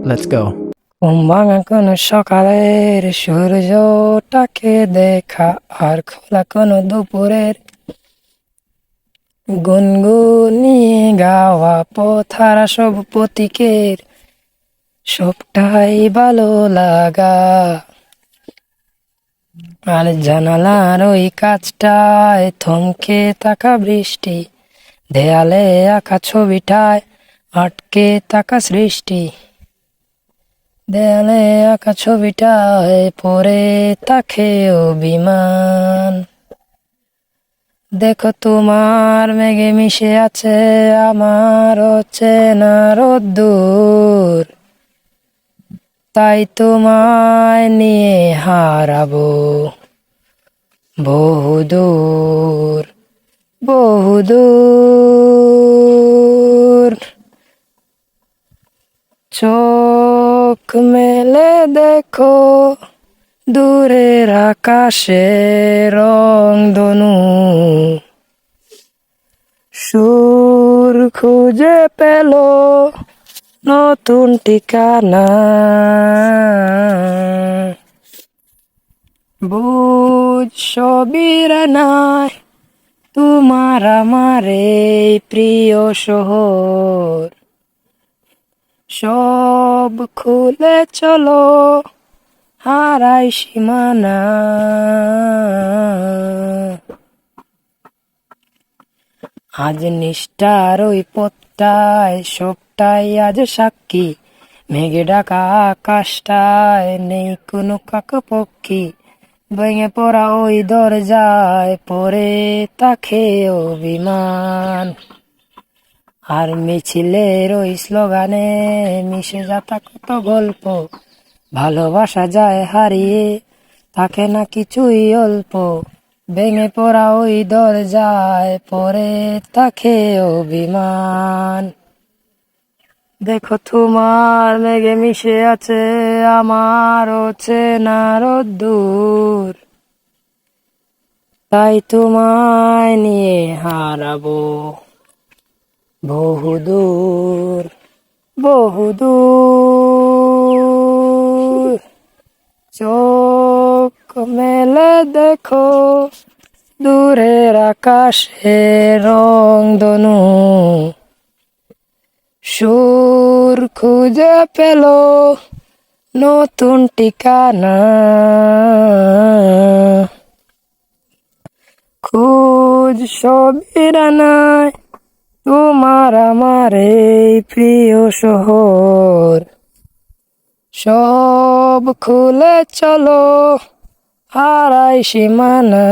Let's go. ঘুম ভাঙা কোনো সকালের সূর্যটাকে দেখা, আর খোলা কোনো দুপুরের গুনগুনিয়ে গাওয়া পথারা সব প্রতীকের সবটাই ভালো লাগা। আর জানালার ওই কাজটায় থমকে থাকা বৃষ্টি, দেয়ালে আঁকা ছবিটায় আটকে থাকা সৃষ্টি, দেয়ালে আঁকা ছবিটায় পড়ে থাকে অভিমান। দেখো তোমার মেঘে মিশে আছে আমার চেনা রোদ্দুর, তাই তোমায় নিয়ে হারাবো বহুদূর বহুদূর। চোখ মেলে দেখো দূরের আকাশে রংধনু, সুর খুঁজে পেল নতুন ঠিকানা। বুঝ সবির নাই তোমার আমার এই প্রিয় শহর, সব খুলে চলো হারাই সীমানা। আজ নিষ্ঠার ওই পথটায় সবটাই আজ সাক্ষী, মেঘে ঢাকা আকাশটায় নেই কোনো কাকপক্ষী, ভেঙে পড়া ওই দরজায় পড়ে থাকে অভিমান। আর মিছিলের ওই স্লোগানে মিশে যাতা কত গল্প, ভালোবাসা যায় হারিয়ে থাকে না কিছুই অল্প, ভেঙে পড়া ওই দরজায় পড়ে থাকে অভিমান। দেখো তোমার মেঘে মিশে আছে আমার চেনা রোদ্দুর, তাই তোমায় নিয়ে হারাবো বহুদূর বহুদূর। চোখ মেলে দেখো দূরের আকাশে রংধনু, সুর খুঁজে পেল নতুন ঠিকানা। খুঁজ সবির নাই তোমার আমার এই প্রিয় শহর, সব খুলে চলো হারাই সীমানা।